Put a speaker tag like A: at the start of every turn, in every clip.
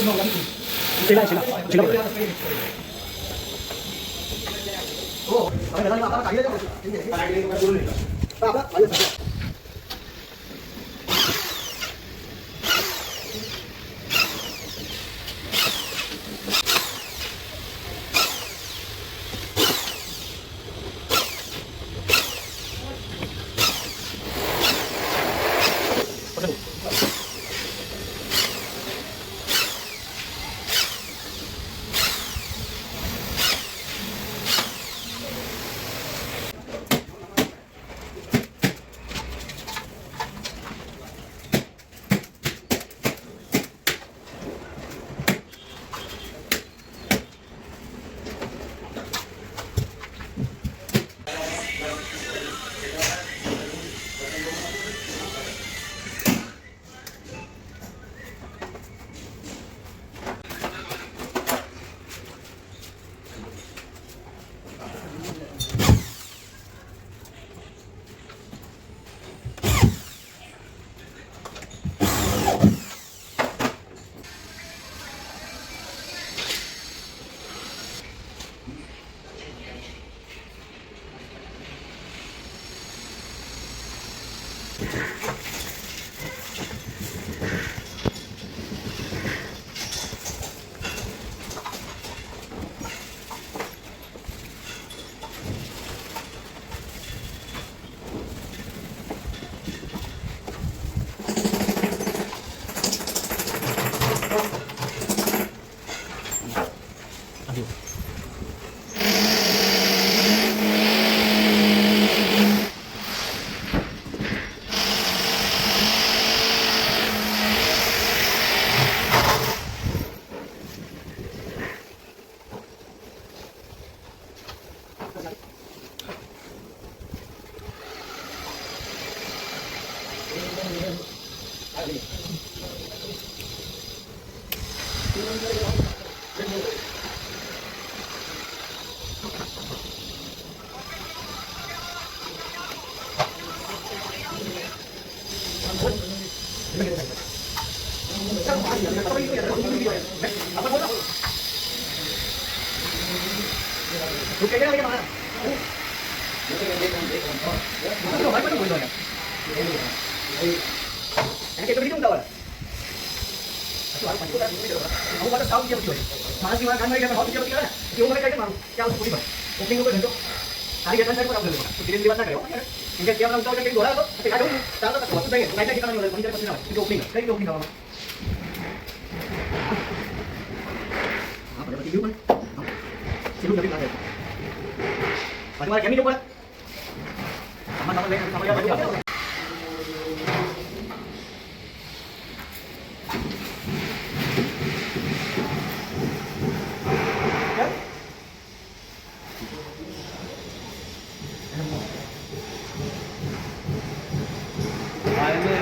A: शिला शिला शिला हो आता काही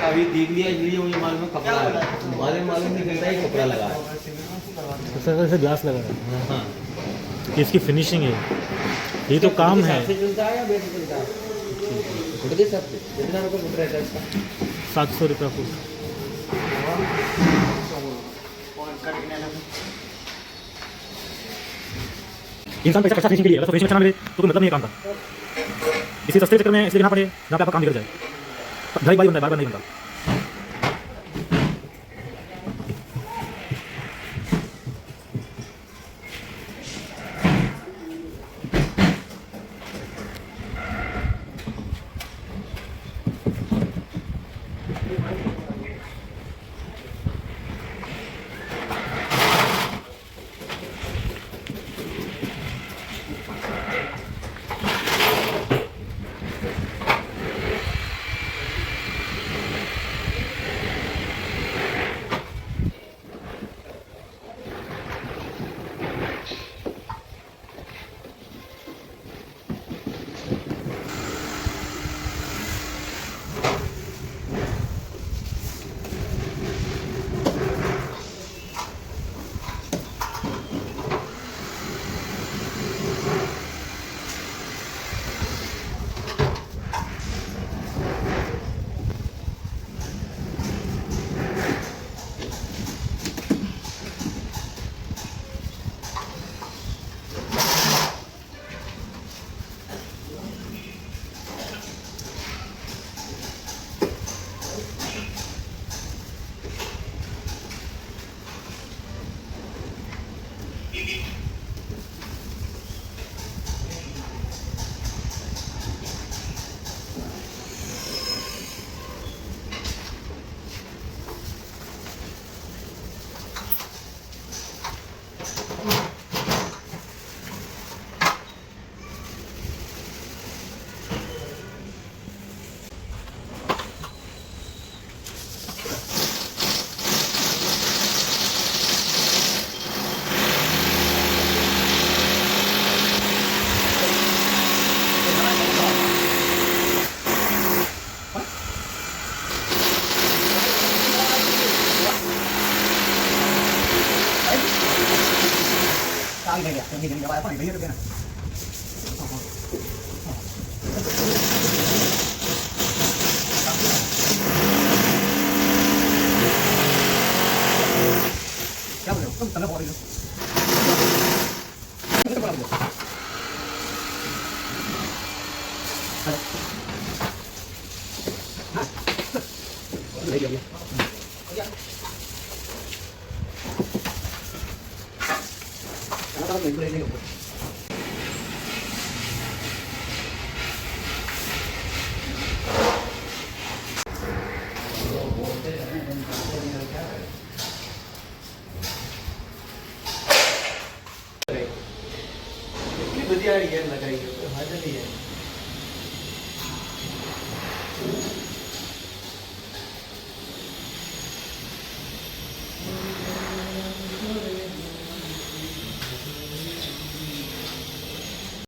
B: अभी देख लिया इसलिए मुझे मालूम है कपड़ा लगा, हमारे मालूम नहीं चलता है कपड़ा लगा
A: ऐसे ग्लास लगा है।
B: हाँ
A: इसकी फिनिशिंग है, ये तो काम है।
B: चलता है या बेड चलता है फुट के सब कितना रुपये फुट रहता है इसका?
A: 700 रुपये फुट। इंसान पैसा खर्चा फिनिशिंग के लिए, अगर फिनिशिंग अच्छा ना मिले तो कोई मतलब नहीं है काम का। इसी सस्ते चक्कर में इसलिए लेना पड़े जहाँ पे आपका काम बिगड़ जाए। घर एक बार बनता है, बार बार नहीं बनता।
C: Sao vậy? Yang ini enggak apa-apa, ini kan. Ya boleh, kamu tanda boleh. Itu boleh. Hah? Boleh ya. Mình lên đây.
B: इतनी बढ़िया यार लग रही है, तो हाजिर नहीं है।